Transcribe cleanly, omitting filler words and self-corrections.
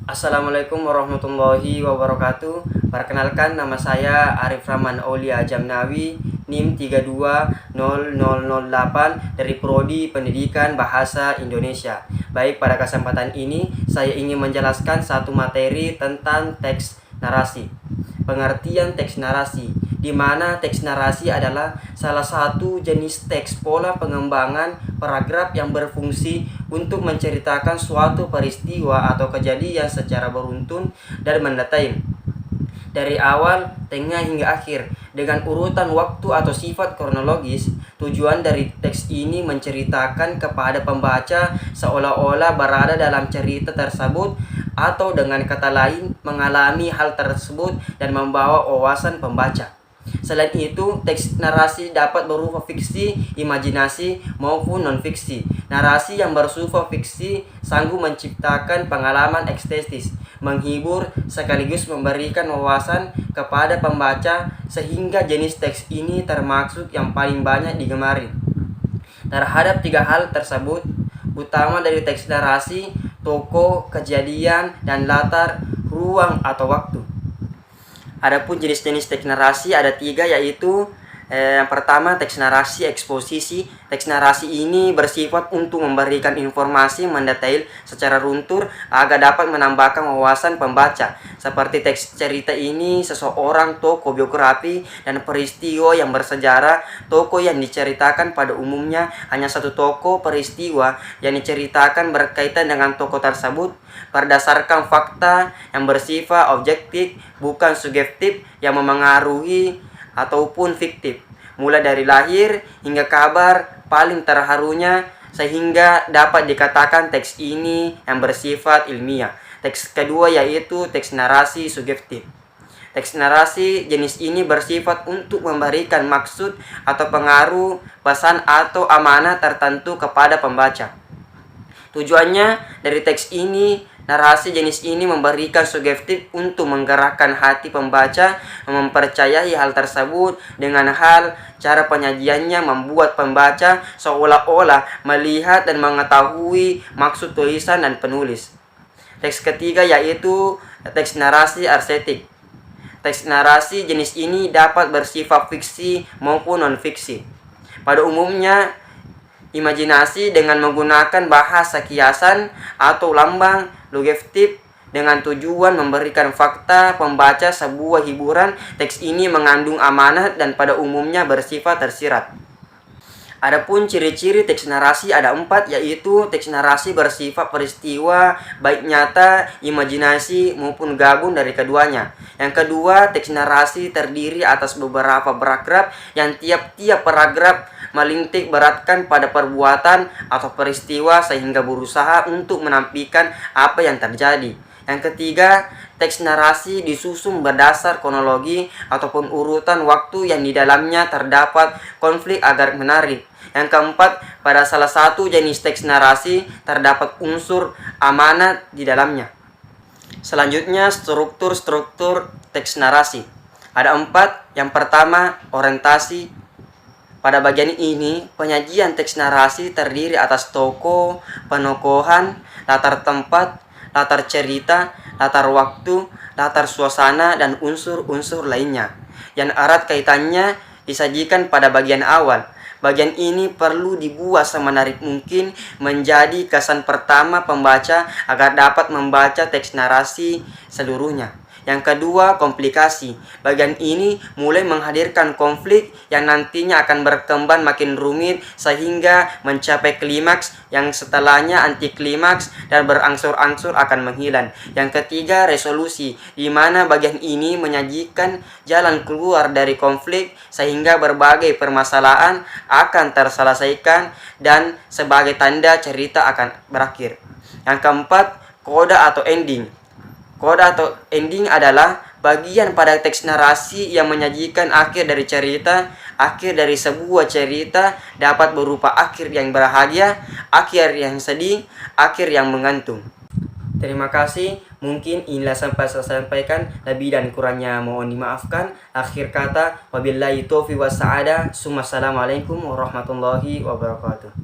Assalamualaikum warahmatullahi wabarakatuh. Perkenalkan, nama saya Arif Rahman Aulia Jamnawi, NIM 320008 dari Prodi Pendidikan Bahasa Indonesia. Baik, pada kesempatan ini saya ingin menjelaskan satu materi tentang teks narasi. Pengertian teks narasi, di mana teks narasi adalah salah satu jenis teks pola pengembangan paragraf yang berfungsi untuk menceritakan suatu peristiwa atau kejadian secara beruntun dan mendetil dari awal, tengah hingga akhir dengan urutan waktu atau sifat kronologis. Tujuan dari teks ini menceritakan kepada pembaca seolah-olah berada dalam cerita tersebut, atau dengan kata lain mengalami hal tersebut dan membawa wawasan pembaca. Selain itu, teks narasi dapat berupa fiksi, imajinasi, maupun non-fiksi. Narasi yang bersifat fiksi sanggup menciptakan pengalaman estetis, menghibur, sekaligus memberikan wawasan kepada pembaca, sehingga jenis teks ini termasuk yang paling banyak digemari. Terhadap tiga hal tersebut, utama dari teks narasi: tokoh, kejadian, dan latar, ruang atau waktu. Adapun jenis-jenis teks narasi ada tiga, yaitu yang pertama, teks narasi eksposisi. Teks narasi ini bersifat untuk memberikan informasi mendetail secara runtur agar dapat menambahkan wawasan pembaca. Seperti teks cerita ini, seseorang, tokoh, biografi, dan peristiwa yang bersejarah. Tokoh yang diceritakan pada umumnya hanya satu tokoh, peristiwa yang diceritakan berkaitan dengan tokoh tersebut berdasarkan fakta yang bersifat objektif, bukan subjektif yang memengaruhi ataupun fiktif, mulai dari lahir hingga kabar paling terharunya, sehingga dapat dikatakan teks ini yang bersifat ilmiah. Teks kedua yaitu teks narasi subjektif. Teks narasi jenis ini bersifat untuk memberikan maksud atau pengaruh, pesan atau amanah tertentu kepada pembaca. Tujuannya dari teks ini, narasi jenis ini memberikan subjektif untuk menggerakkan hati pembaca mempercayai hal tersebut, dengan hal cara penyajiannya membuat pembaca seolah-olah melihat dan mengetahui maksud tulisan dan penulis. Teks ketiga yaitu teks narasi arsetik. Teks narasi jenis ini dapat bersifat fiksi maupun non-fiksi. Pada umumnya imajinasi dengan menggunakan bahasa kiasan atau lambang logatif dengan tujuan memberikan fakta pembaca sebuah hiburan. Teks ini mengandung amanat dan pada umumnya bersifat tersirat. Adapun ciri-ciri teks narasi ada 4, yaitu teks narasi bersifat peristiwa, baik nyata, imajinasi, maupun gabung dari keduanya. Yang kedua, teks narasi terdiri atas beberapa paragraf yang tiap-tiap paragraf melintik beratkan pada perbuatan atau peristiwa sehingga berusaha untuk menampilkan apa yang terjadi. Yang ketiga, teks narasi disusun berdasar kronologi ataupun urutan waktu yang di dalamnya terdapat konflik agar menarik. Yang keempat, pada salah satu jenis teks narasi terdapat unsur amanat di dalamnya. Selanjutnya, struktur teks narasi. Ada 4. Yang pertama, orientasi. Pada bagian ini, penyajian teks narasi terdiri atas tokoh, penokohan, latar tempat, latar cerita, latar waktu, latar suasana, dan unsur-unsur lainnya yang erat kaitannya disajikan pada bagian awal. Bagian ini perlu dibuat semenarik mungkin menjadi kesan pertama pembaca agar dapat membaca teks narasi seluruhnya. Yang kedua, komplikasi. Bagian ini mulai menghadirkan konflik yang nantinya akan berkembang makin rumit sehingga mencapai klimaks, yang setelahnya anti klimaks dan berangsur-angsur akan menghilang. Yang ketiga, resolusi, di mana bagian ini menyajikan jalan keluar dari konflik sehingga berbagai permasalahan akan terselesaikan dan sebagai tanda cerita akan berakhir. Yang keempat, koda atau ending. Koda atau ending adalah bagian pada teks narasi yang menyajikan akhir dari cerita. Akhir dari sebuah cerita dapat berupa akhir yang bahagia, akhir yang sedih, akhir yang menggantung. Terima kasih. Mungkin inilah sampai saya sampaikan. Lebih dan kurangnya mohon dimaafkan. Akhir kata, wabillahi taufiq was sa'adah. Assalamualaikum warahmatullahi wabarakatuh.